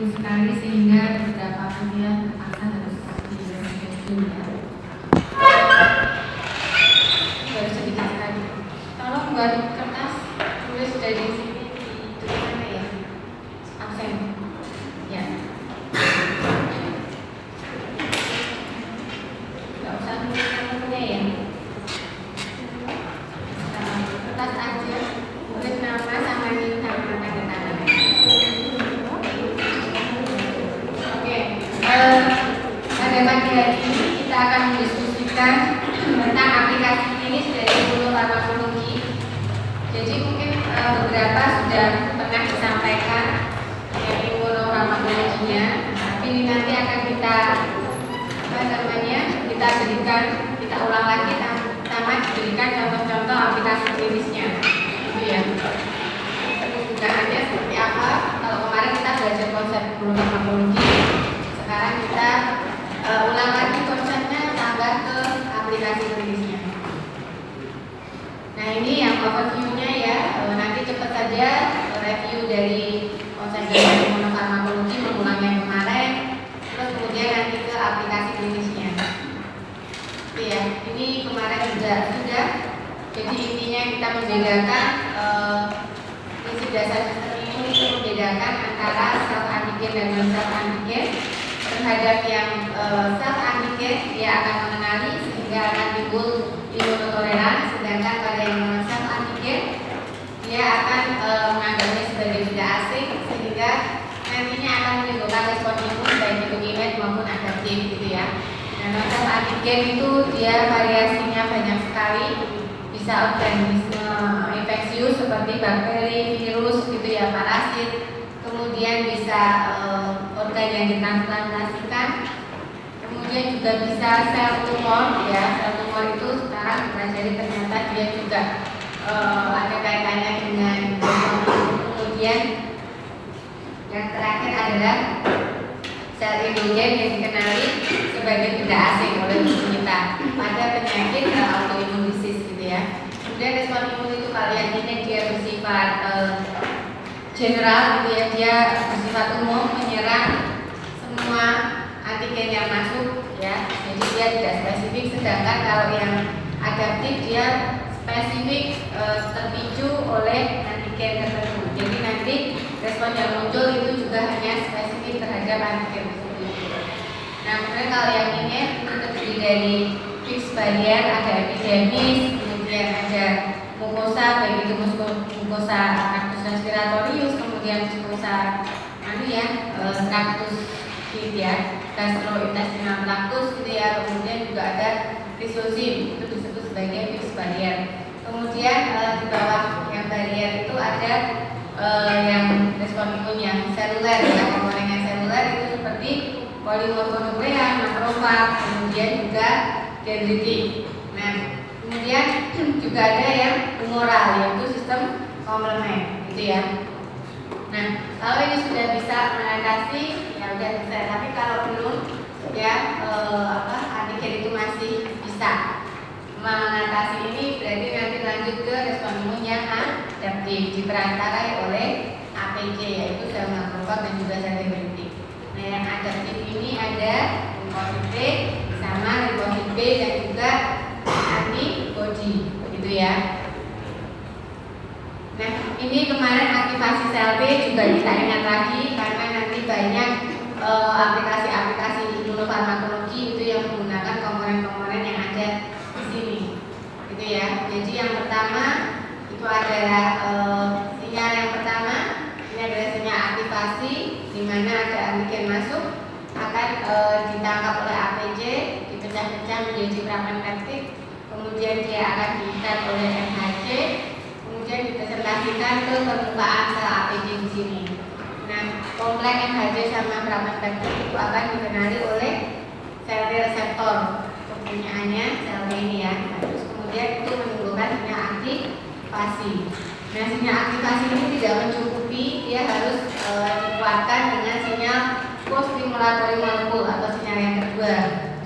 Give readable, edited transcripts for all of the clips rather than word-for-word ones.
sibuk sekali sehingga beberapa pilihan terpaksa harus direschedule ya. Baru sedikit sekali. Tolong buat kertas tulis dari sini di mana ya? Absen. Ya. Nggak usah nulis namanya ya. Kertas aja. Tulis nama sama NIM sama tanda tangan. Oke. Pada pagi hari ini kita akan mendiskusikan tentang aplikasi klinis dari imunofarmakologi. Jadi mungkin beberapa sudah pernah disampaikan yang imunofarmakologinya, tapi ini nanti akan kita kita ulang lagi sama diberikan contoh-contoh aplikasi klinisnya, gitu ya. Penggunaannya seperti apa? Kalau kemarin kita belajar konsep imunofarmakologi, sekarang kita ulang lagi konsepnya tambah ke aplikasi klinisnya. Nah ini yang overview-nya ya, nanti cepat saja review dari konsep imunofarmakologi mengulang yang kemarin, terus kemudian nanti ke aplikasi klinisnya. Oke ya, ini kemarin sudah. Jadi intinya kita membedakan prinsip dasar sistem imun itu membedakan antara sel antigen dan non sel antigen. Terhadap yang sel antigen dia akan mengenali sehingga akan timbul imunotoleran, sedangkan pada yang non sel antigen dia akan menganggapnya sebagai tidak asing sehingga nantinya akan menimbulkan respon imun baik itu imun maupun adaptif gitu ya. Nah, non sel antigen itu dia variasinya banyak sekali, bisa organisme infeksius seperti bakteri, virus gitu ya, parasit. Kemudian bisa organ yang ditransplantasikan, kemudian juga bisa sel tumor ya. Sel tumor itu sekarang dipelajari ternyata dia juga ada kaitannya dengan kemudian yang terakhir adalah sel endogen yang dikenali sebagai tidak asing oleh tubuh kita pada penyakit autoimun disease gitu ya. Kemudian respon imun itu kalian ini dia bersifat general gitu ya, dia bersifat umum menyerang semua antigen yang masuk ya. Jadi dia tidak spesifik, sedangkan kalau yang adaptif dia spesifik terpicu oleh antigen tertentu. Jadi nanti respon yang muncul itu juga hanya spesifik terhadap antigen tersebut. Nah, kemudian kalau yang ini itu terdiri dari fixed barrier, ada epidermis, kemudian ada mukosa, baik itu mukosa tractus respiratorius, kemudian mukosa tractus ya, gastrointestinal tractus gitu ya, kemudian juga ada lisosim, itu disebut sebagai fixed barrier. Kemudian di bawah yang barrier itu ada yang respon imun yang seluler ya, komponen yang seluler itu seperti polimorfonuklean, makrofag, kemudian juga dendritik. Nah, kemudian juga ada yang humoral yaitu sistem komplement gitu ya. Nah, kalau ini sudah bisa mengatasi ya udah selesai. Tapi kalau belum ya antigen itu masih bisa mengatasi ini, berarti nanti lanjut ke respon imun yang adaptif diperantarai oleh APC yaitu sel makrofag dan juga sel dendritik. Nah, yang adaptif ini ada limfosit T sama limfosit B dan juga antibody gitu ya. Nah, ini kemarin aktivasi sel B juga kita ingat lagi karena nanti banyak aplikasi-aplikasi imunofarmakologi itu yang menggunakan komponen-komponen yang ada di sini gitu ya. Jadi yang pertama itu adalah sinyal yang pertama, ini adalah sinyal aktivasi di mana ada antigen masuk akan ditangkap oleh APC, dipecah-pecah menjadi fragmen peptid, kemudian dia akan diikat oleh MHC, kemudian dipresentasikan ke permukaan sel APC di sini. Nah, kompleks MHC sama fragmen peptid itu akan dikenali oleh sel reseptor kepunyaannya sel ini ya. Nah, terus kemudian itu menimbulkan sinyal aktivasi. Nah, sinyal aktivasi ini tidak mencukupi, dia harus dikuatkan dengan sinyal co-stimulatory molekul atau sinyal yang kedua.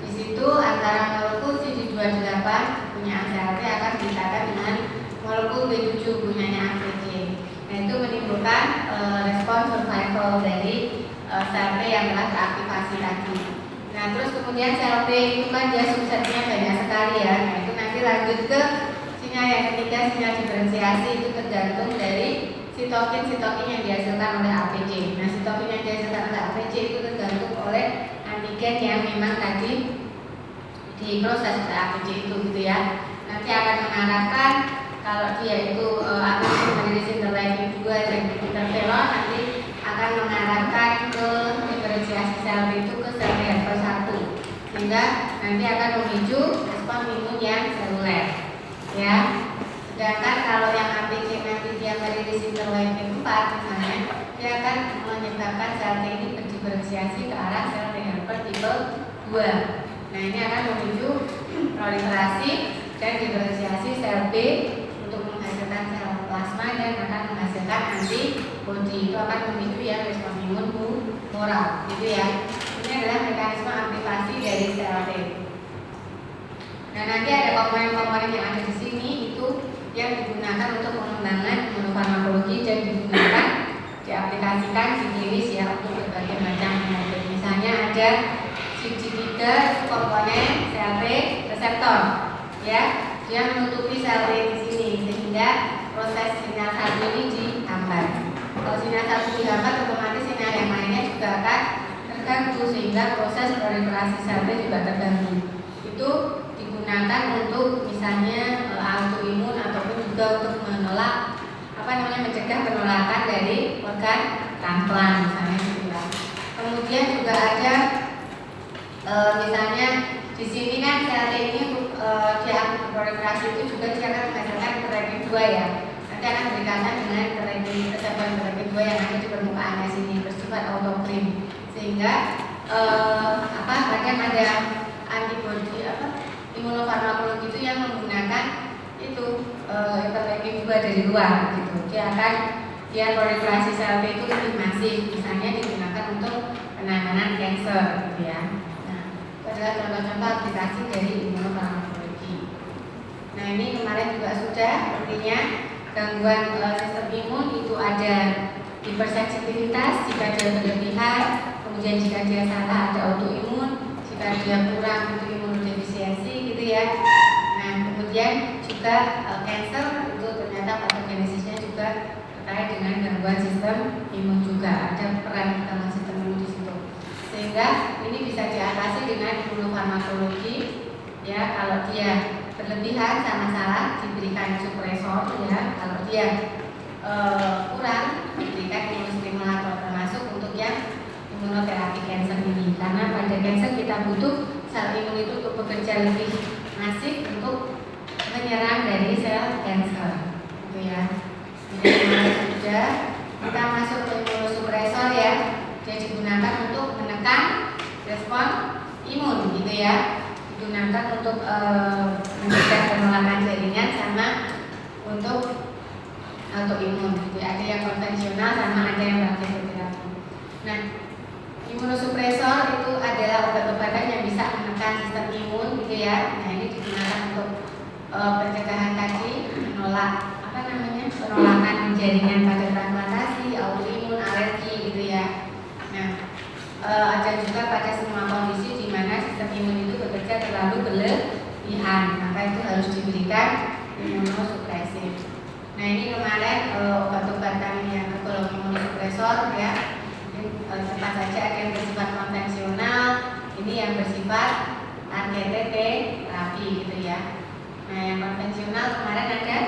Di situ antara molekul CD28 punya sel T akan diikatkan dengan molekul B7 punyanya APC. Nah, itu menimbulkan respon survival dari sel T yang telah teraktivasi tadi. Nah terus kemudian sel T itu kan dia subsetnya banyak sekali ya. Nah itu nanti lanjut ke sinyal yang ketiga, sinyal diferensiasi. Itu tergantung dari sitokin yang dihasilkan oleh APC. Nah sitokin yang dihasilkan oleh APC itu tergantung oleh antigen yang memang tadi diproses oleh APC itu gitu ya. Nanti akan mengarahkan kalau dia itu akan menjadi interleukin 2 dan interferon, nanti akan mengarahkan ke diferensiasi sel itu ke sel helper 1, sehingga nanti akan memicu respon imun yang seluler ya. Sedangkan kalau yang APC nanti dia merilis interleukin 4 misalnya, dia akan menyebabkan sel T ini berdiferensiasi ke arah sel T helper tipe 2. Nah ini akan memicu proliferasi dan diferensiasi sel B untuk menghasilkan sel plasma dan akan menghasilkan antibodi. Itu akan memicu ya respon imun humoral gitu ya. Ini adalah mekanisme aktivasi dari sel T. Nah nanti ada komponen-komponen yang ada di sini itu yang digunakan untuk pengembangan imunofarmakologi dan digunakan diaplikasikan di klinis ya untuk berbagai macam penyakit. Misalnya ada CG3 komponen sel T reseptor ya, dia menutupi sel T di sini sehingga proses sinyal satu ini dihambat. Kalau sinyal satu dihambat, otomatis sinyal yang lainnya juga akan terganggu sehingga proses proliferasi sel T juga terganggu. Itu digunakan untuk misalnya autoimun ataupun juga untuk menolak mencegah penolakan dari organ transplant misalnya gitu ya. Kemudian juga ada misalnya di sini kan sel T ini untuk dia proliferasi itu juga dia akan menghasilkan interleukin 2 ya. Nanti akan berkaitan dengan reseptor interleukin 2 yang ada di permukaan sini bersifat autokrin, sehingga kadang ada antibodi imunofarmakologi itu yang menggunakan itu interleukin 2 dari luar gitu. Dia proliferasi sel T itu lebih masif, misalnya digunakan untuk penanganan kanker gitu ya. Adalah contoh-contoh aplikasi dari imunofarmakologi. Nah ini kemarin juga sudah, artinya gangguan sistem imun itu ada hipersensitivitas jika dia berlebihan, kemudian jika dia salah ada autoimun, jika dia kurang itu imunodefisiensi gitu ya. Nah kemudian juga cancer itu ternyata patogenesisnya juga terkait dengan gangguan sistem imun juga, ada peran gangguan sistem imun di situ. Sehingga ini bisa diatasi dengan imunofarmakologi ya. Kalau dia berlebihan sama salah diberikan supresor ya. Kalau dia kurang diberikan imunostimulator, termasuk untuk yang imunoterapi kanker ini. Karena pada kanker kita butuh sel imun itu untuk bekerja lebih masif untuk menyerang dari sel kanker gitu ya. Jadi sudah kita masuk ke imunosupresor ya. Dia digunakan untuk menekan respon imun gitu ya, digunakan untuk mencegah penolakan jaringan sama untuk autoimun gitu. Ada yang konvensional sama ada yang radioterapi. Nah imunosupresor itu adalah obat-obatan yang bisa menekan sistem imun gitu ya. Nah ini digunakan untuk pencegahan tadi, menolak penolakan jaringan pada transplantasi, autoimun, alergi gitu ya. Nah, ada juga pada semua kondisi di mana sistem imun itu bekerja terlalu berlebihan, maka itu harus diberikan imunosupresif. Nah ini kemarin obat-obatan yang tergolong imunosupresor ya, cepat saja ada yang bersifat konvensional, ini yang bersifat targeted terapi gitu ya. Nah yang konvensional kemarin ada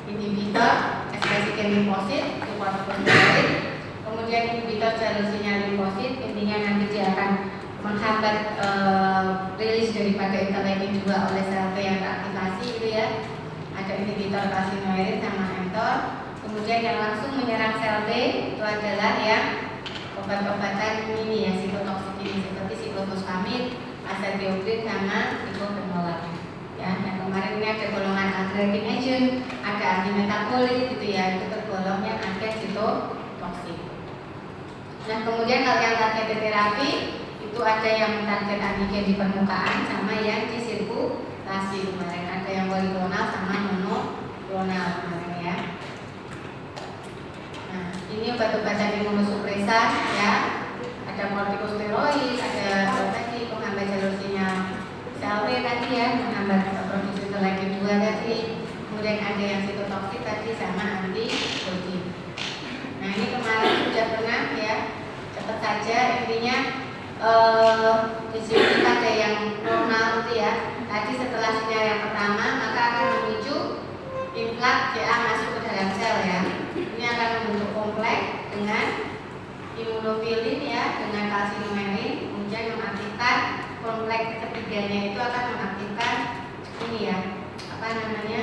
inhibitor ekspresi limfosit, corticosteroid, kemudian inhibitor jalur sinyal limfosit, intinya nanti dia akan menghambat rilis daripada interleukin 2 oleh sel T yang teraktivasi gitu ya. Ada inhibitor calcineurin sama mTOR. Kemudian yang langsung menyerang sel T itu adalah yang obat-obatan ini ya, sitotoksik ini seperti siklofosfamid, azathioprine sama diclofenac ya. Nah kemarin ini ada golongan aggravating agent, ada antimetabolit gitu ya, itu tergolong yang sitotoksik. Nah kemudian kalau yang targeted terapi itu ada yang target antigen di permukaan sama yang di sirkulasi kemarin, ada yang poliklonal sama monoklonal kemarin ya. Nah ini obat-obatan imunosupresan ya, ada kortikosteroid, ada tadi penghambat jalur sinyal sel T tadi ya, menghambat produksi interleukin 2 tadi. Kemudian ada yang sitotoksik tadi sama antibodi. Nah ini kemarin sudah pernah ya, cepat saja intinya di sini ada yang normal itu ya. Tadi setelah sinyal yang pertama maka akan memicu inflak CA masuk ke dalam sel ya. Ini akan membentuk kompleks dengan imunofilin ya, dengan kalsinumerin, kemudian mengaktifkan kompleks ketiganya itu akan mengaktifkan ini ya, apa namanya?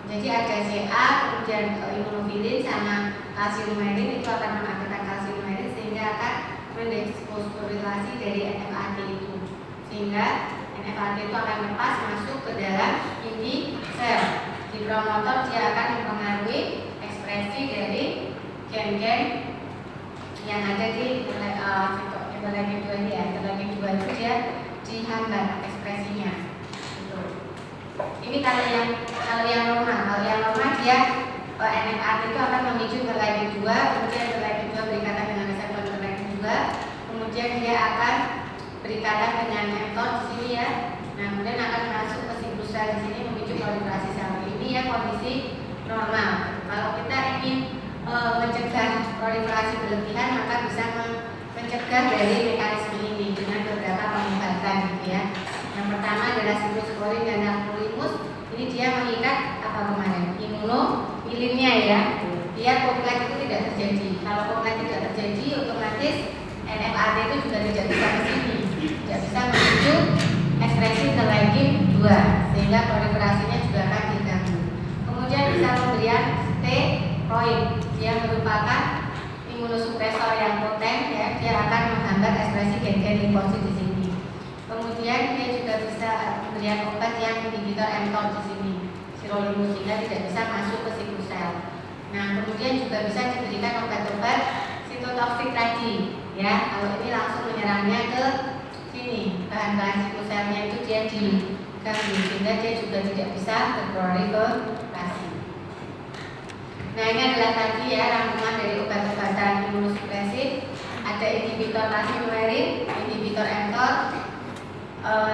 Jadi ada CA, kemudian imunofilin sama kalsinumerin itu akan mengaktifkan kalsinumerin sehingga akan mendefosforilasi dari NF-AD itu, sehingga NF-AD itu akan lepas masuk ke dalam inti sel. Di promotor dia akan mempengaruhi ekspresi dari gen-gen yang ada di interleukin 2 ini ya. Interleukin 2 itu dia dihambat ekspresinya. Gitu. Ini kalau yang normal, dia NF-AD itu akan memicu interleukin 2, kemudian interleukin 2 berikatan dengan reseptor interleukin 2, kemudian dia akan berikatan dengan mTOR di sini ya. Nah, kemudian akan masuk ke siklus sel di sini memicu proliferasi sel. Ini ya kondisi normal. Kalau kita ingin mencegah proliferasi berlebihan, maka bisa mencegah dari mekanisme ini dengan beberapa pengobatan gitu ya. Yang pertama adalah siklosporin dan tacrolimus. Ini dia mengikat apa kemarin? Imunofilinnya ya. Biar kompleks itu tidak terjadi. Kalau kompleks tidak terjadi, otomatis NF-AD itu juga tidak bisa ke sini, tidak bisa memicu ekspresi interleukin 2, sehingga proliferasinya juga akan diganggu. Kemudian bisa pemberian steroid, dia merupakan imunosupresor yang poten ya, dia akan menghambat ekspresi gen-gen limfosit di sini. Kemudian dia juga bisa pemberian obat yang inhibitor mTOR di sini, sirolimus, sehingga tidak bisa masuk ke siklus sel. Nah, kemudian juga bisa diberikan obat-obat sitotoksik tadi ya. Kalau ini langsung menyerangnya ke sini, bahan-bahan siklus selnya itu dia diganggu, sehingga dia juga tidak bisa berproliferasi. Nah, ini adalah tadi ya rangkuman dari obat-obatan imunosupresif. Ada inhibitor kalsinumerin, inhibitor mTOR,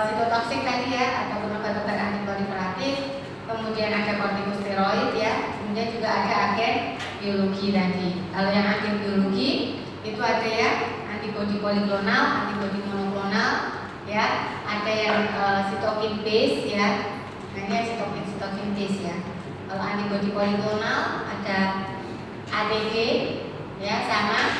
sitotoksik tadi ya, ataupun obat-obat antiproliferatif. Kemudian ada kortikosteroid ya, kemudian juga ada agen biologi tadi. Kalau yang agen biologi itu ada ya antibodi poliklonal, antibodi monoklonal ya, ada yang sitokin base ya. Nah, ini sitokin base ya. Kalau antibodi poliklonal ada ATG ya, sama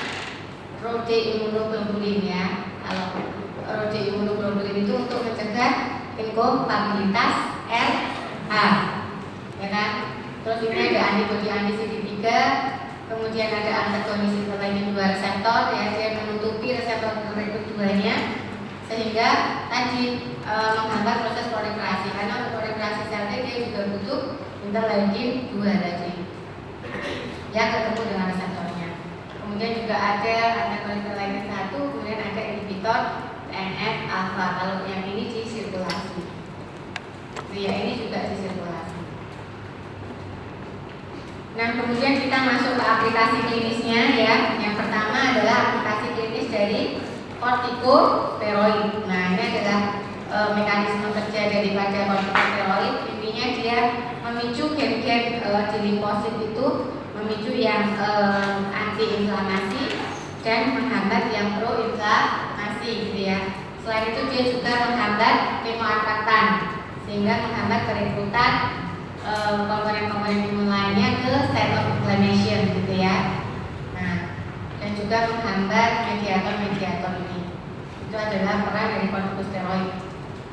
proteimmunoglobulin ya. Kalau proteimmunoglobulin itu untuk mencegah inkompatibilitas RH ya kan. Terus ini ada antibodi anti-CD3, kemudian ada antagonis interleukin 2 reseptor ya, dia menutupi reseptor interleukin 2-nya sehingga tadi menghambat proses proliferasi, karena untuk proliferasi sel dia juga butuh interleukin 2 tadi yang ketemu dengan reseptornya. Kemudian juga ada antagonis interleukin 1, kemudian ada inhibitor TNF-alpha. Kalau yang ini di sirkulasi, ya ini juga di sirkulasi. Nah, kemudian kita masuk ke aplikasi klinisnya ya. Yang pertama adalah aplikasi klinis dari kortikosteroid. Nah, ini adalah mekanisme kerja daripada kortikosteroid. Intinya dia memicu gen-gen di limfosit itu, memicu yang antiinflamasi dan menghambat yang proinflamasi gitu ya. Selain itu dia juga menghambat kemoatraktan, sehingga menghambat perekrutan komponen-komponen imun lainnya ke site of inflammation gitu ya. Nah, dan juga menghambat mediator-mediator ini. Itu adalah peran dari kortikosteroid.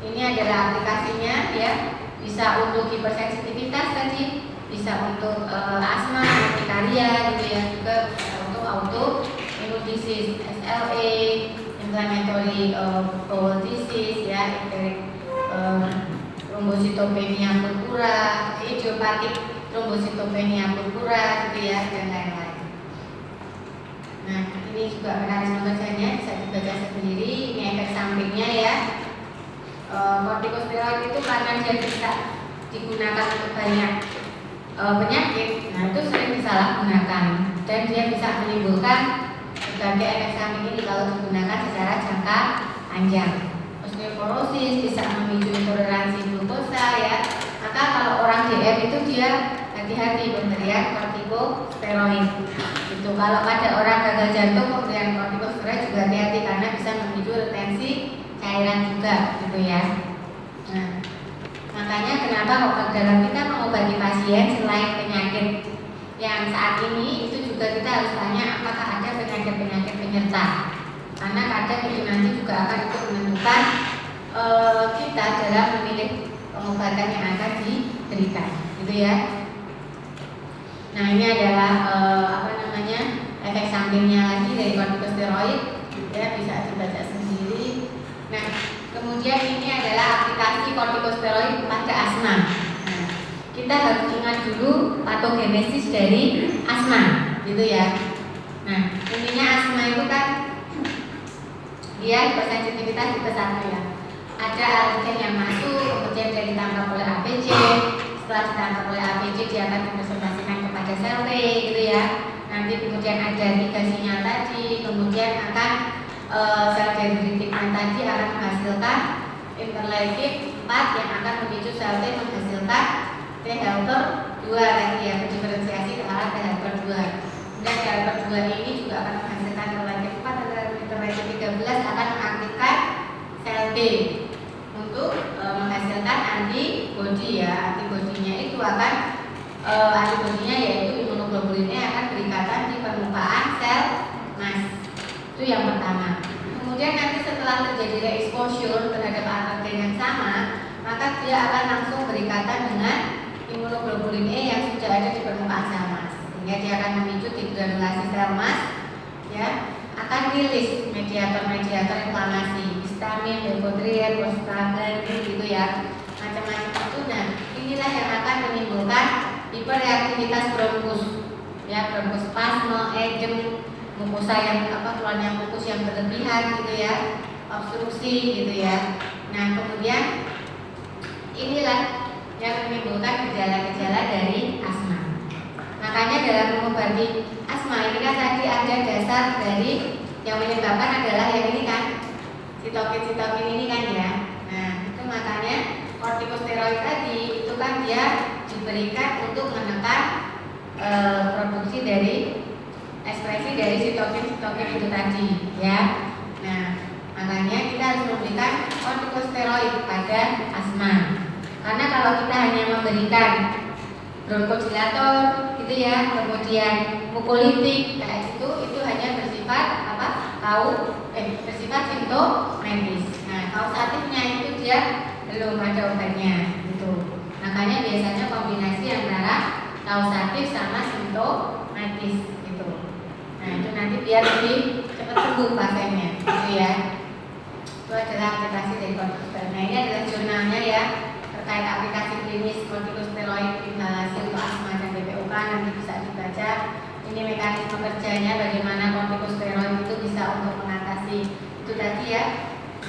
Ini adalah aplikasinya ya, bisa untuk hipersensitivitas tadi, bisa untuk asma, urtikaria gitu ya, juga bisa untuk autoimmune disease, SLE, inflammatory bowel disease ya, trombositopenia purpura, idiopatik trombositopenia purpura gitu ya, dan lain-lain. Nah, ini juga mekanisme kerjanya bisa dibaca sendiri. Ini efek sampingnya ya. Kortikosteroid itu karena dia bisa digunakan untuk banyak penyakit, nah itu sering disalahgunakan dan dia bisa menimbulkan berbagai efek samping ini kalau digunakan secara jangka panjang. Osteoporosis bisa memicu intoleransi glukosa ya. Maka kalau orang DM itu dia hati-hati pemberian kortikosteroid. Itu kalau pada orang gagal jantung pemberian kortikosteroid juga hati-hati karena bisa memicu retensi cairan juga gitu ya. Nah, makanya kenapa dalam kita mengobati pasien selain penyakit yang saat ini itu juga kita harus tanya apakah ada penyakit-penyakit penyerta. Karena kadang itu nanti juga akan ikut menentukan kita dalam memilih pengobatan yang akan diberikan, gitu ya. Nah ini adalah efek sampingnya lagi dari kortikosteroid, ya bisa dibaca sendiri. Nah kemudian ini adalah aplikasi kortikosteroid pada asma. Nah, kita harus ingat dulu patogenesis dari asma, gitu ya. Nah intinya asma itu kan dia hipersensitivitas tipe 1 ya. Ada alergen yang masuk, kemudian dia ditangkap oleh APC. Setelah ditangkap oleh APC dia akan dipresentasikan kepada sel T gitu ya. Nanti kemudian ada 3 sinyal tadi, kemudian akan sel dendritik tadi akan menghasilkan interleukin 4 yang akan memicu sel T menghasilkan T helper 2 tadi ya, berdiferensiasi ke arah T helper 2. Kemudian T helper 2 ini juga akan menghasilkan interleukin 4 dan interleukin 13 akan mengaktifkan sel T untuk menghasilkan antibodi ya. Antibodinya itu akan antibodinya yaitu imunoglobulin E akan berikatan di permukaan sel mas. Itu yang pertama. Kemudian nanti setelah terjadi re-exposure terhadap alergen yang sama, maka dia akan langsung berikatan dengan imunoglobulin E yang sudah ada di permukaan sel mas. Sehingga dia akan memicu degranulasi sel mas ya, akan rilis mediator-mediator inflamasi, histamin, leukotriene, prostaglandin gitu ya, macam-macam itu. Nah, inilah yang akan menimbulkan hiperreaktivitas bronkus, ya, bronkus spasme, edem, mukosa yang keluarnya mukus yang berlebihan gitu ya, obstruksi gitu ya. Nah, kemudian inilah yang menimbulkan gejala-gejala dari asma. Makanya dalam mengobati asma ini kan tadi ada dasar dari yang menyebabkan adalah yang ini kan, sitokin ini kan ya. Nah itu makanya kortikosteroid tadi itu kan dia diberikan untuk menekan produksi dari ekspresi dari sitokin itu tadi ya. Nah makanya kita harus memberikan kortikosteroid pada asma. Karena kalau kita hanya memberikan bronkodilator gitu ya, kemudian mukolitik kayak gitu, itu hanya bersifat bersifat simptomatis. Nah, kausatifnya itu dia belum ada obatnya gitu. Makanya biasanya kombinasi antara kausatif sama simptomatis gitu. Nah, itu nanti biar lebih cepat sembuh pasiennya gitu ya. Itu adalah aplikasi dari kortikosteroid. Nah, ini adalah jurnalnya ya, terkait aplikasi klinis kortikosteroid inhalasi untuk asma dan BPOK, nanti bisa dibaca. Ini mekanisme kerjanya, bagaimana kortikosteroid itu bisa untuk mengatasi itu tadi ya.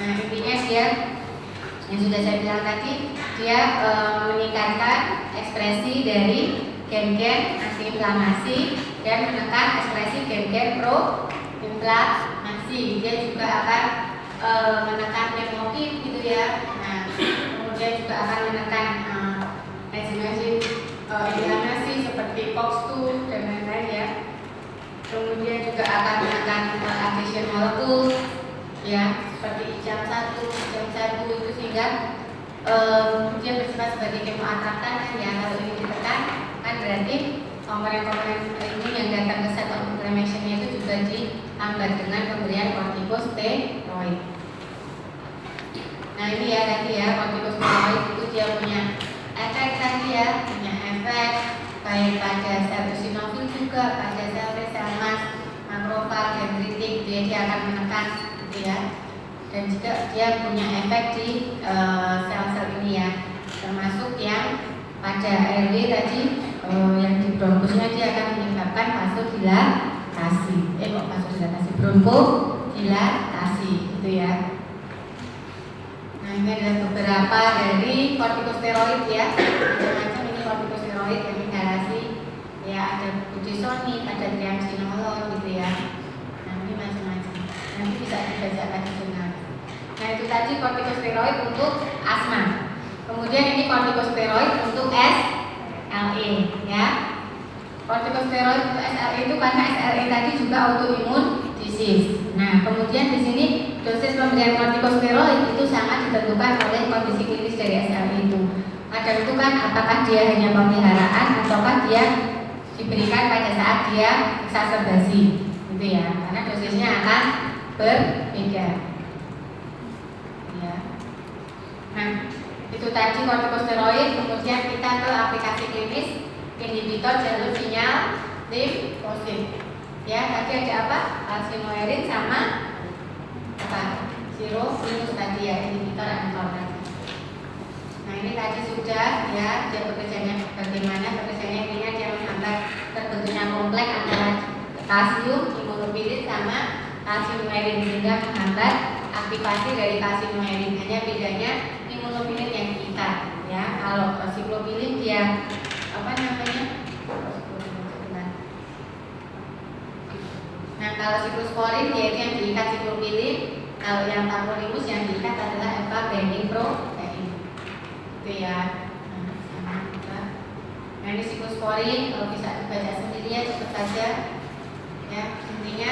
Nah intinya dia yang sudah saya bilang tadi, dia meningkatkan ekspresi dari gen-gen antiinflamasi dan menekan ekspresi gen-gen pro-inflamasi. Dia juga akan menekan pneumokin gitu ya. Nah kemudian juga akan menekan enzim inflamasi seperti COX-2 dan lain-lain ya. Kemudian juga akan menekan adhesion molekul ya, seperti IJAM1 itu, sehingga dia bersifat sebagai kemoatraktan kan ya. Kalau ini ditekan kan berarti komponen-komponen ini yang datang ke site of inflammation itu juga dihambat dengan pemberian kortikosteroid. Nah ini ya tadi ya, kortikosteroid itu dia punya efek tadi ya, punya efek baik pada sel eosinofil juga, pada sel mas, makrofag, dendritik, dia akan menekan gitu ya. Dan juga dia punya efek di sel-sel ini ya, termasuk yang pada airway tadi, yang di bronkusnya dia akan menyebabkan vasodilatasi, bronkodilatasi gitu ya. Nah ini adalah beberapa dari kortikosteroid ya, macam-macam ini kortikosteroid yang inhalasi ya, ada budesonide, ada triamcinolone gitu ya. Nah ini baca tadi benar. Nah itu tadi kortikosteroid untuk asma. Kemudian ini kortikosteroid untuk SLE ya. Kortikosteroid untuk SLE itu karena SLE tadi juga autoimmune disease. Nah kemudian di sini dosis pemberian kortikosteroid itu sangat ditentukan oleh kondisi klinis dari SLE itu. Kadang itu kan apakah dia hanya pemeliharaan ataukah dia diberikan pada saat dia eksaserbasi gitu ya, karena dosisnya akan berbeda ya. Nah itu tadi kortikosteroid. Kemudian kita ke aplikasi klinis inhibitor jalur sinyal limfosit ya. Tadi ada apa? Calcineurin sama apa? Sirolimus tadi ya, inhibitor mTOR tadi. Nah ini tadi sudah ya, dia bekerjanya bagaimana. Bekerjanya intinya dia menghambat terbentuknya kompleks antara kalsium, imunofilit sama calcineurin sehingga menghambat aktivasi dari calcineurin. Hanya bedanya imunofilit yang diikat ya. Kalau siklopilin dia apa namanya? Nah kalau siklosporin dia itu yang diikat siklopilin. Kalau yang tacrolimus yang diikat adalah alpha binding protein gitu ya. Nah ini siklosporin kalau bisa dibaca sendiri ya, cepat saja ya. Intinya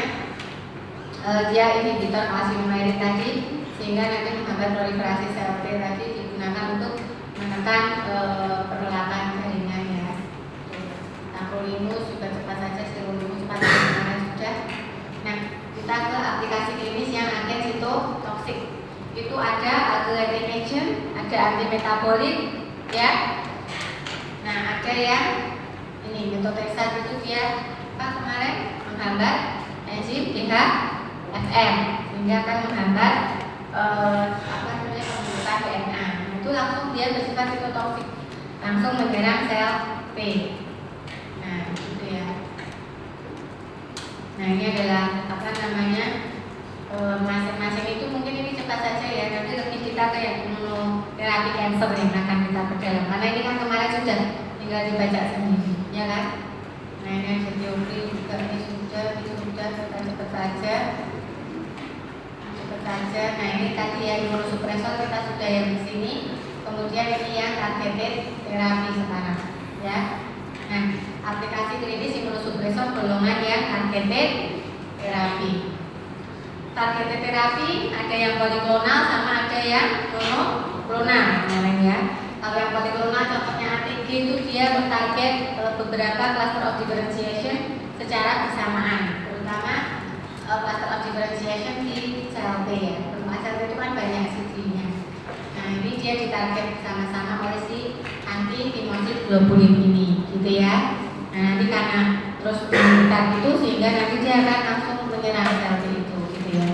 dia inhibitor calcineurin tadi sehingga nanti menghambat proliferasi sel T tadi, digunakan untuk menekan penolakan jaringan ya. Tacrolimus juga cepat saja, sirolimus cepat saja sudah. Nah kita ke aplikasi klinis yang agen sitotoksik. Itu ada alkylating agent, ada antimetabolit ya. Nah ada yang ini metotrexat itu dia apa kemarin menghambat enzim DHFR sehingga akan menghambat apa namanya pembentukan DNA. Itu langsung dia bersifat sitotoksik, langsung menyerang sel T. Nah gitu ya. Nah ini adalah apa namanya masing-masing itu mungkin ini cepat saja ya. Nanti lebih kita ke yang imunoterapi cancer yang akan kita perdalam. Karena ini kan kemarin sudah tinggal dibaca sendiri, ya kan? Nah ini ada teori juga, ini sudah kita cepat saja. Nah ini tadi ya imunosupresor kita sudah yang di sini. Kemudian ini yang targeted terapi sekarang, ya. Nah aplikasi klinis imunosupresor golongan yang targeted terapi. Targeted terapi ada yang poliklonal sama ada yang monoklonal ya. Kalau yang poliklonal contohnya ATG itu dia mentarget beberapa cluster of differentiation secara bersamaan, terutama cluster of differentiation di sel T ya. Sel T itu kan banyak sisinya. Nah ini dia ditarget sama-sama oleh si anti timosid globulin ini gitu ya. Nah nanti karena terus meningkat itu sehingga nanti dia akan langsung menyerang sel T itu gitu ya.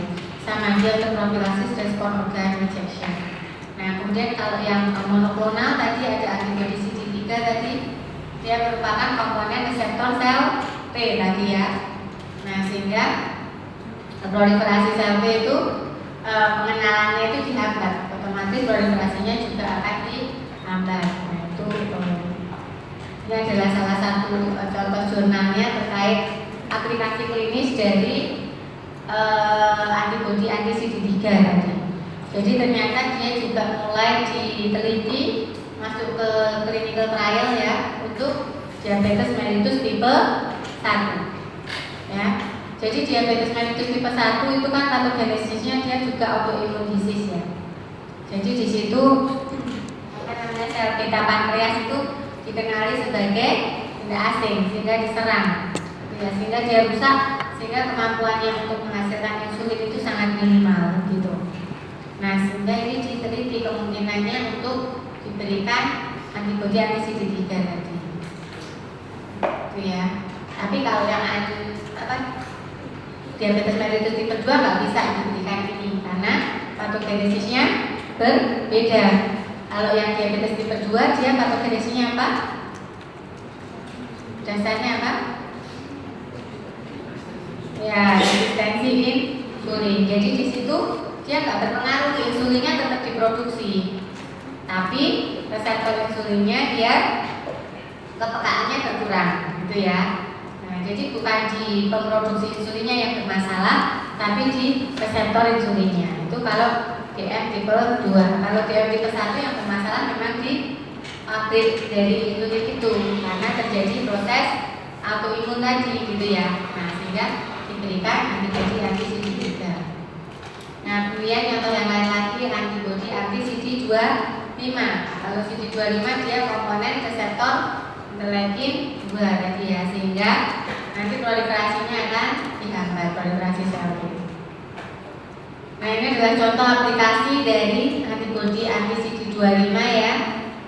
Sama dia untuk profilasis respon organ rejection. Nah kemudian kalau yang monoklonal tadi ada antibodi CD3 tadi, dia merupakan komponen reseptor sel T tadi ya. Nah sehingga proliferasi sel T itu pengenalannya itu dihambat, otomatis proliferasinya juga akan dihambat. Nah itu ini adalah salah satu contoh jurnalnya terkait aplikasi klinis dari antibodi anti CD3 tadi. Jadi ternyata dia juga mulai diteliti masuk ke clinical trial ya untuk diabetes mellitus tipe 1 ya. Jadi diabetes mellitus tipe 1 itu kan patogenesisnya dia juga autoimmune disease ya. Jadi di situ apa namanya sel beta pankreas itu dikenali sebagai benda asing sehingga diserang ya, sehingga dia rusak, sehingga kemampuannya untuk menghasilkan insulin itu sangat minimal gitu. Nah sehingga ini diteliti kemungkinannya untuk diberikan antibodi anti CD3 tadi itu ya. Tapi kalau yang diabetes mellitus tipe 2 nggak bisa diberikan ini karena patogenesisnya berbeda. Kalau yang diabetes tipe 2 dia patogenesisnya apa? Dasarnya apa? Ya, resistensi insulin. Jadi di situ dia nggak berpengaruh, insulinnya tetap diproduksi, tapi reseptor insulinnya dia kepekaannya berkurang, gitu ya. Nah jadi bukan di pemroduksi insulinnya yang bermasalah, tapi di reseptor insulinnya. Itu kalau DM tipe 2. Kalau DM tipe 1 yang bermasalah memang di pabrik dari insulin itu, karena terjadi proses autoimun tadi gitu ya. Nah, sehingga diberikan antibodi anti-CD3. Nah, kemudian contoh yang lain lagi antibodi anti-CD25. Kalau CD25 dia komponen reseptor interleukin 2 tadi ya, sehingga nanti proliferasinya akan dihambat, proliferasi sel. Nah, ini adalah contoh aplikasi dari antibodi anti-CD25 ya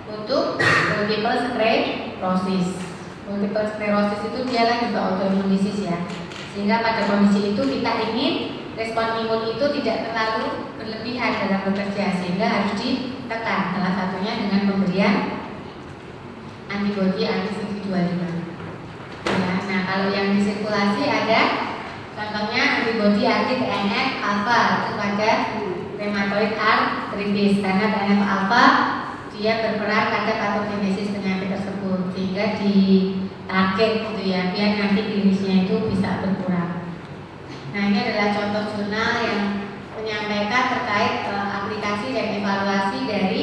untuk multiple sclerosis. Multiple sclerosis itu dia lah juga autoimun disease ya. Sehingga pada kondisi itu kita ingin respon imun itu tidak terlalu berlebihan dalam bekerja, sehingga harus ditekan. Salah satunya dengan pemberian antibodi anti-CD25. Ya, nah kalau yang di sirkulasi ada contohnya antibodi anti-TNF alpha itu pada rheumatoid arthritis, karena TNF alpha dia berperan pada patogenesis penyakit tersebut, sehingga ditarget gitu ya, biar nanti klinisnya itu bisa berkurang. Nah, ini adalah contoh jurnal yang menyampaikan terkait aplikasi dan evaluasi dari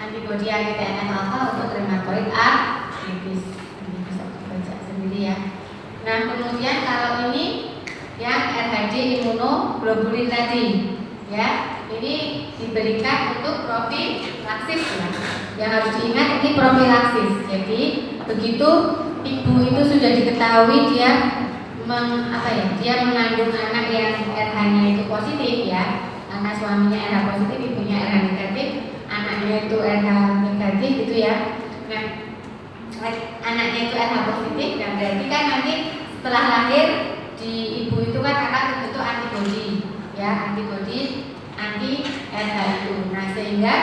antibodi anti-TNF alpha untuk rheumatoid arthritis. Ini bisa baca sendiri ya. Nah, kemudian kalau ini yang RHD immunoglobulin tadi ya, ini diberikan untuk profilaksis ya. Yang harus diingat ini profilaksis. Jadi begitu ibu itu sudah diketahui dia dia mengandung anak yang RH-nya itu positif ya, anak suaminya RH positif, ibunya RH negatif, anaknya itu RH negatif gitu ya. Nah, anaknya itu RH positif, dan berarti kan nanti setelah lahir di ibu itu kan akan terbentuk antibodi ya, antibodi anti RH itu. Nah, sehingga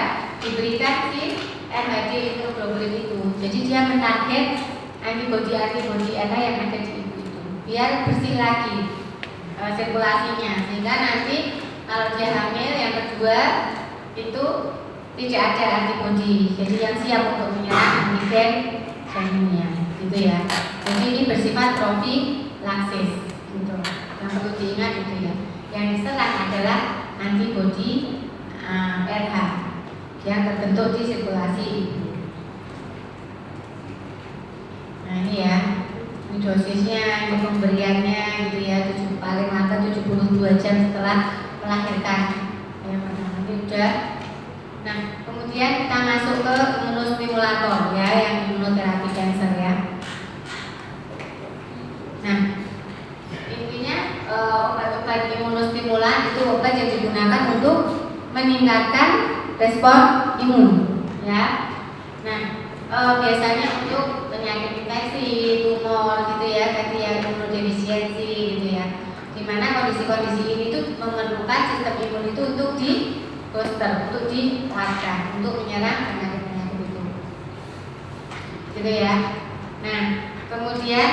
diberikan si RHD immunoglobulin itu. Jadi dia mentarget antibodi RH yang ada di ibu itu, biar bersih lagi sirkulasinya, sehingga nanti kalau dia hamil yang kedua itu tidak ada antibodi. Jadi yang siap untuk menyerang antigen janinnya gitu ya. Jadi ini bersifat profilaksis gitu. Yang perlu diingat itu ya. Yang diserang adalah antibodi RH yang terbentuk di sirkulasi ibu. Nah, ini ya, ini dosisnya, ini pemberiannya gitu ya, paling lambat 72 jam setelah melahirkan. Ya, nanti udah. Nah, kemudian kita masuk ke imunostimulator ya, yang imunoterapi kanker ya. Nah, intinya obat-obat imunostimulan itu obat yang digunakan untuk meningkatkan respon imun ya. Nah, biasanya untuk penyakit infeksi, tumor gitu ya, tadi yang imunodefisiensi gitu ya, dimana kondisi-kondisi ini tuh memerlukan sistem imun itu untuk di booster, untuk dikuatkan, untuk menyerang penyakit-penyakit itu gitu ya. Nah, kemudian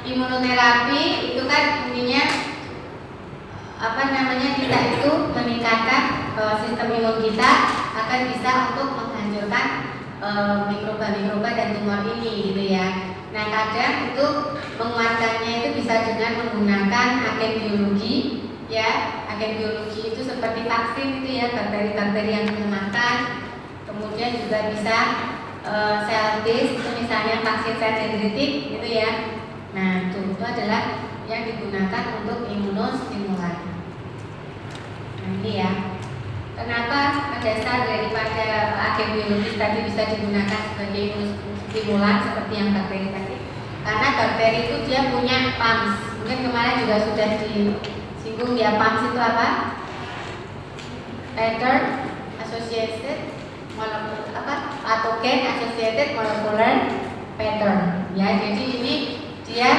imunoterapi itu kan intinya kita itu meningkatkan sistem imun kita akan bisa untuk menghancurkan mikroba-mikroba dan tumor ini gitu ya. Nah, kadang itu menguatkannya itu bisa dengan menggunakan agen biologi ya. Agen biologi itu seperti vaksin itu ya, bakteri-bakteri yang melemahkan. Kemudian juga bisa sel based itu misalnya vaksin sel dendritik gitu ya. Nah, itu adalah yang digunakan untuk imunostimulan. Nah, ini ya. Kenapa dasar daripada agen biologis tadi bisa digunakan sebagai imunostimulan seperti yang bakteri tadi? Karena bakteri itu dia punya PAMS. Mungkin kemarin juga sudah disinggung ya, PAMS itu apa? Pattern Associated Pathogen Associated Molecular Pattern. Ya, jadi ini dia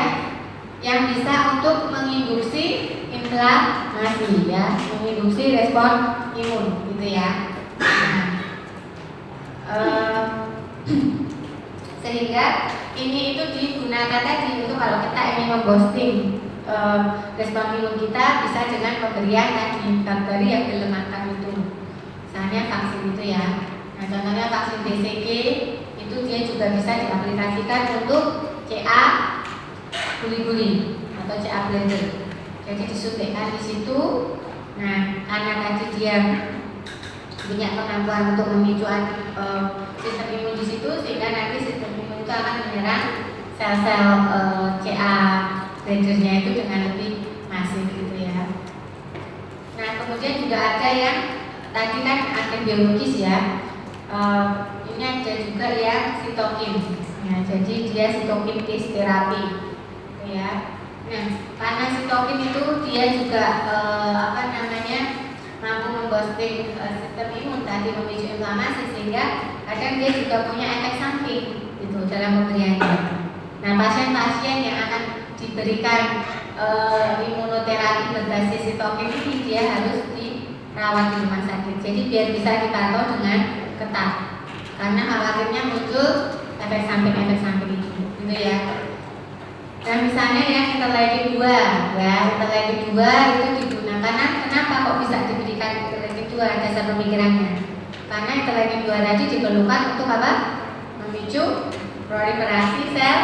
yang bisa untuk menginduksi inflamasi ya, menginduksi respon imun gitu ya. Nah, sehingga ini itu digunakan tadi untuk kalau kita ingin memboosting respon imun kita bisa dengan pemberian tadi bakteri yang dilemahkan itu, misalnya vaksin itu ya. Nah, contohnya vaksin BCG itu dia juga bisa diaplikasikan untuk CA guli-guli atau CA bladder. Jadi disuntikkan di situ. Nah, karena tadi dia punya kemampuan untuk memicu sistem imun di situ, sehingga nanti sistem imun itu akan menyerang sel-sel CA bladdernya itu dengan lebih masif gitu ya. Nah, kemudian juga ada yang tadi kan agen biologis ya. Ini ada juga yang sitokin. Nah, jadi dia sitokin based terapi gitu ya. Nah, karena sitokin itu dia juga mampu memboosting sistem imun tadi, memicu inflamasi, sehingga kadang dia juga punya efek samping gitu dalam pemberiannya. Nah, pasien-pasien yang akan diberikan imunoterapi berbasis sitokin ini dia harus dirawat di rumah sakit. Jadi biar bisa dipantau dengan ketat, karena khawatirnya muncul efek samping itu, gitu ya. Nah, misalnya yang interleukin 2, ya, interleukin 2 itu digunakan. Kenapa kok bisa diberikan interleukin 2? Dasar pemikirannya. Karena interleukin 2 tadi diperlukan untuk apa? Memicu proliferasi sel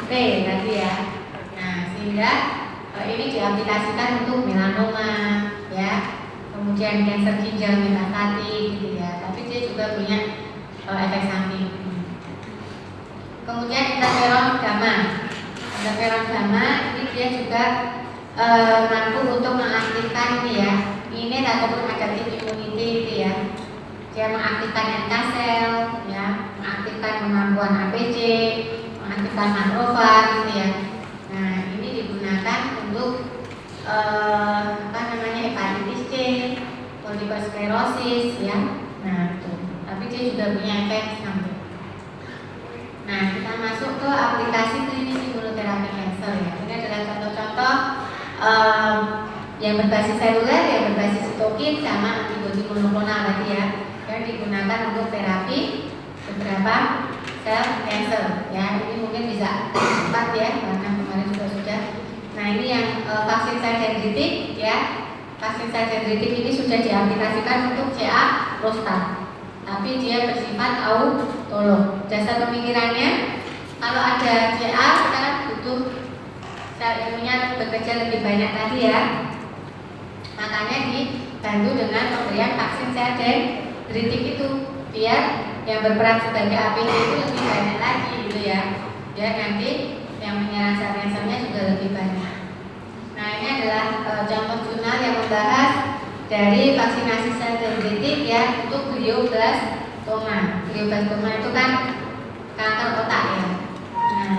T tadi ya. Nah, sehingga ini diaplikasikan untuk melanoma, ya, kemudian kanker ginjal metastatik gitu ya. Tapi dia juga punya efek samping. Kemudian interferon gamma. Interferon gamma ini dia juga mampu untuk mengaktifkan ini ya, innate ataupun adaptive immunity itu ya. Dia mengaktifkan NK sel, ya, mengaktifkan kemampuan APC, mengaktifkan makrofag gitu ya. Nah, ini digunakan untuk hepatitis C, multiple ya. Nah, itu. Tapi dia juga punya efek samping. Nah, kita masuk ke aplikasi klinis imunoterapi kanker ya. Ini adalah contoh-contoh yang berbasis seluler, yang berbasis sitokin, sama antibodi monoklonal tadi ya, yang digunakan untuk terapi beberapa sel kanker ya. Ini mungkin bisa cepat ya, karena kemarin juga sudah. Nah, ini yang vaksin sel dendritik ya. Vaksin sel dendritik ini sudah diaplikasikan untuk CA prostat, tapi dia bersifat autolog. Dasar pemikirannya, kalau ada CA kita kan butuh sel imunnya bekerja lebih banyak tadi ya. Makanya dibantu dengan pemberian vaksin sel dendritik itu, biar yang berperan sebagai APC itu lebih banyak lagi gitu ya. Biar nanti yang menyerang sel kankernya juga lebih banyak. Nah, ini adalah contoh jurnal yang membahas dari vaksinasi sel dendritik ya untuk glioblastoma. Glioblastoma itu kan kanker otak ya. Nah,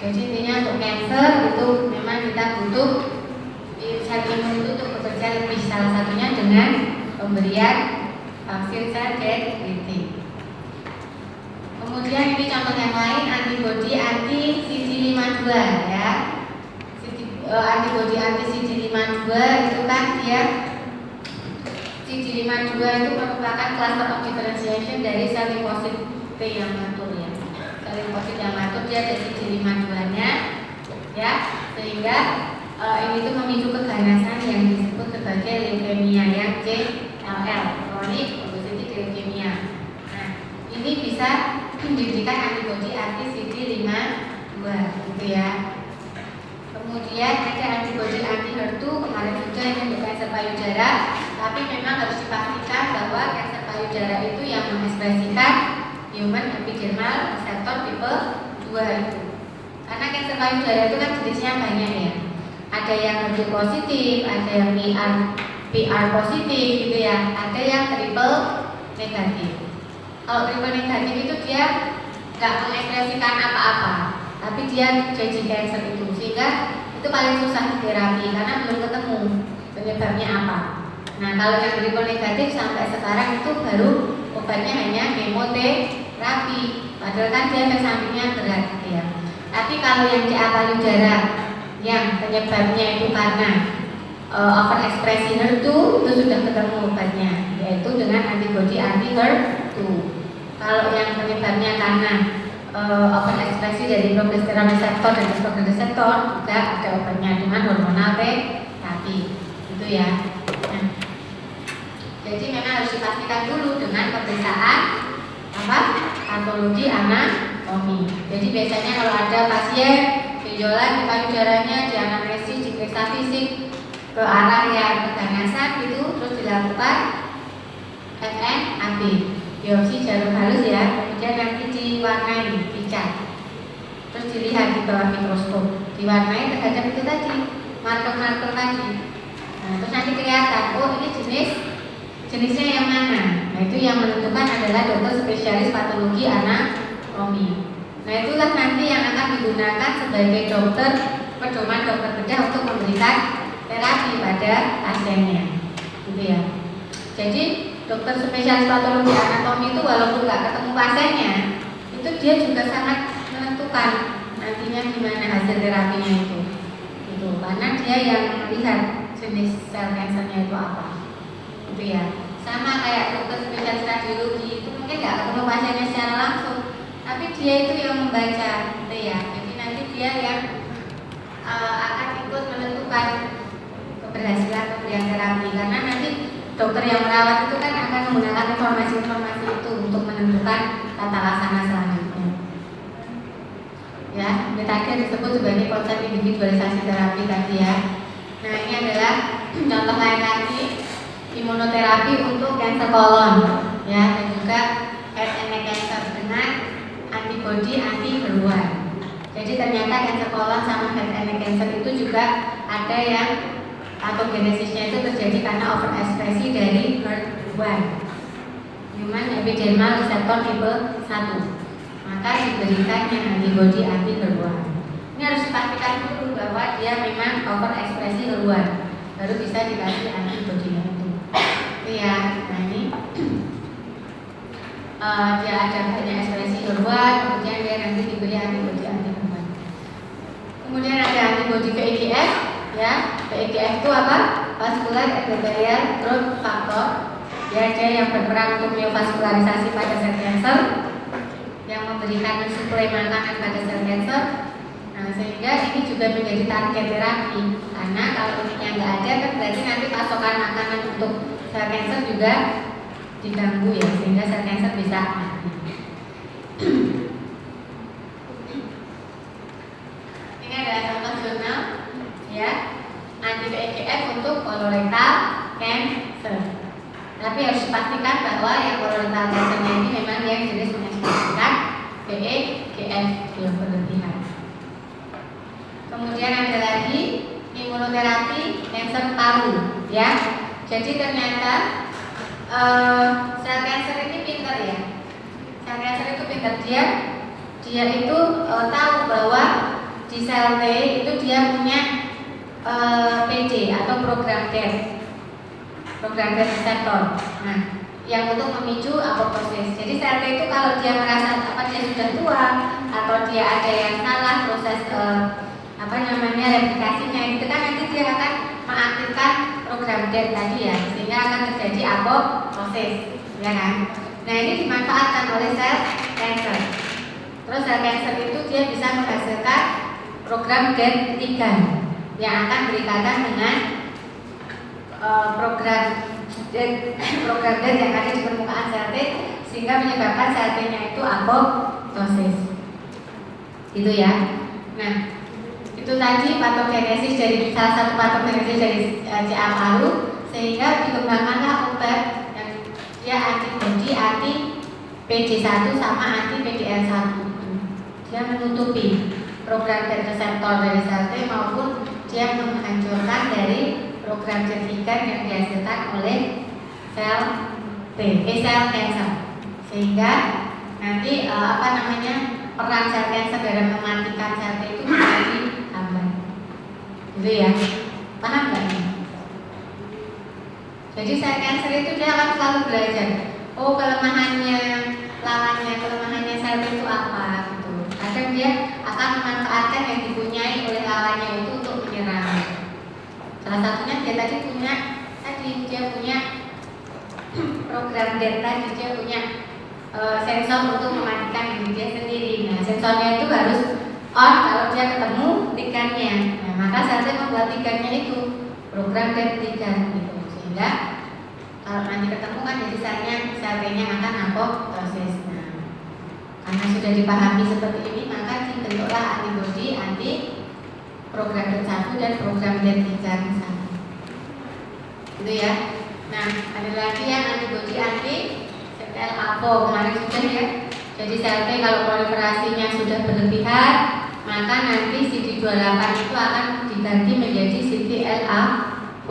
jadi intinya untuk kanker itu memang kita butuh sel imun itu untuk bekerja lebih, salah satunya dengan pemberian vaksin sel dendritik. Kemudian ini contoh yang lain, antibodi anti CD52 ya. Antibodi anti CD52 itu kan dia CD52 itu merupakan cluster of differentiation dari sel limfosit T yang matur ya. Sel limfosit yang matur dia ada CD52-nya ya, sehingga ini tuh memicu keganasan yang disebut sebagai leukemia yang CLL, chronic lymphocytic leukemia. Nah, ini bisa diberikan antibodi anti CD52 gitu ya. Kemudian ada antibodi anti HER2, kemarin juga ini untuk kanker payudara, tapi memang harus dipastikan bahwa kanker payudara itu yang mengekspresikan human epidermal receptor tipe 2 itu. Karena kanker payudara itu kan jenisnya banyak ya. Ada yang HER2 positif, ada yang PR positif gitu ya, ada yang triple negatif. Kalau triple negatif itu dia nggak mengekspresikan apa-apa, tapi dia jadi cancer itu, sehingga itu paling susah diterapi karena belum ketemu penyebabnya apa. Nah, kalau yang triple negatif sampai sekarang itu baru obatnya hanya kemoterapi, padahal kan dia efek sampingnya berat gitu ya. Tapi kalau yang CA payudara yang penyebabnya itu karena overekspresi HER2 itu sudah ketemu obatnya, yaitu dengan antibodi anti HER2. Kalau yang penyebabnya karena overekspresi dari progesteron reseptor dan estrogen reseptor juga ada obatnya dengan hormonal terapi, gitu ya. Nah, jadi memang harus dipastikan dulu dengan pemeriksaan patologi anatomi anatomi. Jadi biasanya kalau ada pasien benjolan di payudaranya, di anamnesis, diperiksa fisik ke arah yang keganasan gitu, terus dilakukan FNAB, biopsi jarum halus ya, kemudian nanti diwarnai, dicat, terus dilihat di bawah mikroskop, diwarnai terhadap itu tadi, marker-marker tadi. Nah, terus nanti kelihatan, oh ini jenisnya yang mana. Nah, itu yang menentukan adalah dokter spesialis patologi anatomi. Nah, itulah nanti yang akan digunakan sebagai dokter pedoman dokter bedah untuk memberikan terapi pada pasiennya, gitu ya. Jadi dokter spesialis patologi anatomi itu walaupun nggak ketemu pasiennya, itu dia juga sangat menentukan nantinya gimana hasil terapinya itu, gitu. Karena dia yang melihat jenis sel kansernya itu apa, gitu ya. Sama kayak dokter spesialis radiologi itu mungkin nggak ketemu pasiennya secara langsung, tapi dia itu yang membaca, gitu ya. Jadi nanti dia yang akan ikut menentukan keberhasilan pemberian terapi, karena nanti dokter yang merawat itu kan akan menggunakan informasi-informasi itu untuk menentukan tata laksana selanjutnya. Ya, ini tadi disebut sebagai konsep individualisasi terapi tadi ya. Nah, ini adalah contoh lain lagi imunoterapi untuk kanker kolon, ya, dan juga head and neck cancer dengan antibodi anti HER2. Jadi ternyata kanker kolon sama head and neck cancer itu juga ada yang patogenesisnya itu terjadi karena overekspresi dari HER2, Human Epidermal Receptor tipe 1. Maka diberikan yang antibodi anti HER2. Ini harus dipastikan dulu bahwa dia memang overekspresi HER2, baru bisa dikasih antibodinya itu. Ya, nah ini dia ada banyak ekspresi HER2, kemudian dia nanti diberi antibodi anti HER2. Kemudian ada antibodi VEGF, ya. VEGF itu apa? Vascular Epithelial Growth Factor. Ya, dia yang berperan untuk neovaskularisasi pada sel kanker, yang memberikan suplai makanan pada sel kanker. Nah, sehingga ini juga menjadi target terapi, karena kalau ininya nggak ada kan berarti nanti pasokan makanan untuk sel kanker juga diganggu ya, sehingga sel kanker bisa mati. Ini adalah contoh jurnal ya, anti VEGF untuk colorectal cancer. Tapi harus dipastikan bahwa yang colorectal cancernya ini memang yang jenis mengekspresikan VEGF yang berlebihan. Kemudian ada lagi imunoterapi kanker paru, ya. Jadi ternyata sel kanker ini pintar ya. Sel kanker itu pintar, dia itu tahu bahwa di sel T itu dia punya PD atau program death reseptor. Nah, yang untuk memicu apoptosis. Jadi sel T itu kalau dia merasa dia sudah tua atau dia ada yang salah proses replikasinya, itu kan nanti dia akan mengaktifkan program death tadi ya, sehingga akan terjadi apoptosis, ya kan? Nah, ini dimanfaatkan oleh sel kanker. Terus sel kanker itu dia bisa menghasilkan program death ligand yang akan berikatan dengan program death yang ada di permukaan sel T, sehingga menyebabkan sel T-nya itu apoptosis. Gitu ya. Nah, itu tadi patogenesis dari salah satu patogenesis dari CA paru, sehingga dikembangkanlah obat yang dia antibodi anti PD1 sama anti PDL1. Dia menutupi program death reseptor dari sel T maupun dia menghancurkan dari program death ligand yang dihasilkan oleh sel sel kanker, sehingga nanti peran sel kanker dalam mematikan sel T itu menjadi hambat, gitu ya. Paham nggak ini? Jadi sel kanker itu dia akan selalu belajar, oh kelemahannya sel T itu apa, gitu. Kadang dia akan memanfaatkan yang dipunyai oleh lawannya itu untuk menyerang. Salah satunya dia punya program delta, dia punya sensor untuk mematikan diri dia sendiri. Nah, sensornya itu harus on kalau dia ketemu ligandnya. Nah, maka sel T membuat ligandnya itu program death ligand gitu, sehingga kalau nanti ketemu kan jadi sel T-nya akan apoptosis. Nah, Karena sudah dipahami seperti ini, maka dibentuklah antibodi anti program D1 dan program D3 misalnya. Itu ya. Nah, ada lagi yang antibodi anti sel APO kemarin sudah ya. Jadi sel T kalau proliferasinya sudah berlebihan, maka nanti CD28 itu akan diganti menjadi CTLA4.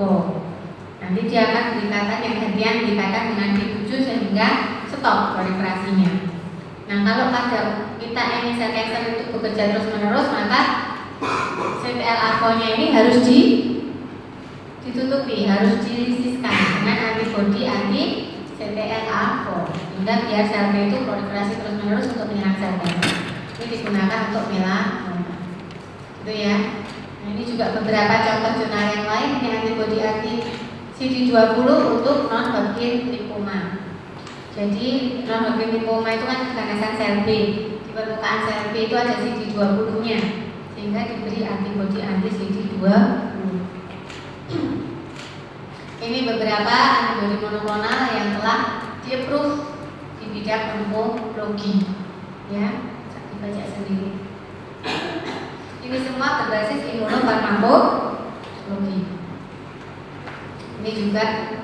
Nanti dia akan berdekatan yang gantian berdekatan dengan D7 sehingga stop proliferasinya. Nah, kalau pada kita ini sel cancer itu bekerja terus menerus, maka CTLA4-nya ini harus ditutupi, harus dilisiskan dengan antibodi anti CTLA4 hingga biar sel T itu proliferasi terus menerus untuk menyerang sel cancer. Ini digunakan untuk melanoma. Itu ya. Nah, ini juga beberapa contoh jurnal yang lain. Ini antibodi anti CD20 untuk non-Hodgkin lymphoma. Jadi non-Hodgkin lymphoma itu kan keganasan sel B. Di permukaan sel B itu ada CD20-nya, sehingga diberi antibodi anti CD20. Ini beberapa antibodi monoklonal yang telah di-approve di bidang onkologi. Ya, bisa dibaca sendiri. Ini semua berbasis imunofarmakologi. Ini juga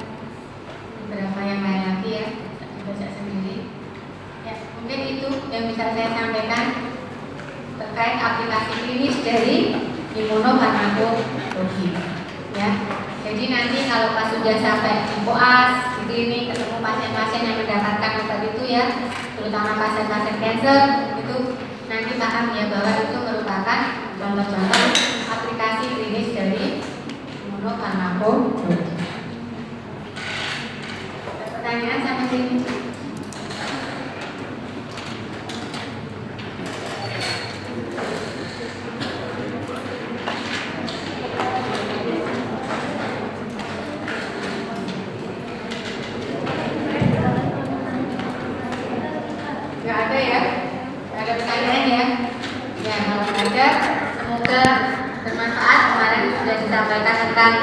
beberapa yang lain lagi ya, bisa dibaca sendiri. Ya, mungkin itu yang bisa saya sampaikan terkait aplikasi klinis dari imunofarmakologi. Ya, jadi nanti kalau pas sudah sampai di koas, di klinik ketemu pasien-pasien yang mendapatkan obat itu ya, terutama pasien-pasien cancer itu nanti paham ya bahwa itu merupakan contoh-contoh aplikasi klinis dari imunofarmakologi. Pertanyaan sampai sini? Nggak ada ya? Nggak ada pertanyaan ya? Ya, kalau nggak ada, semoga bermanfaat. Kemarin sudah disampaikan tentang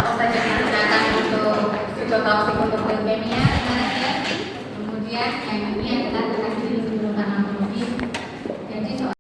obat yang digunakan untuk psikotoksik untuk leukemia. Kemudian yang ini adalah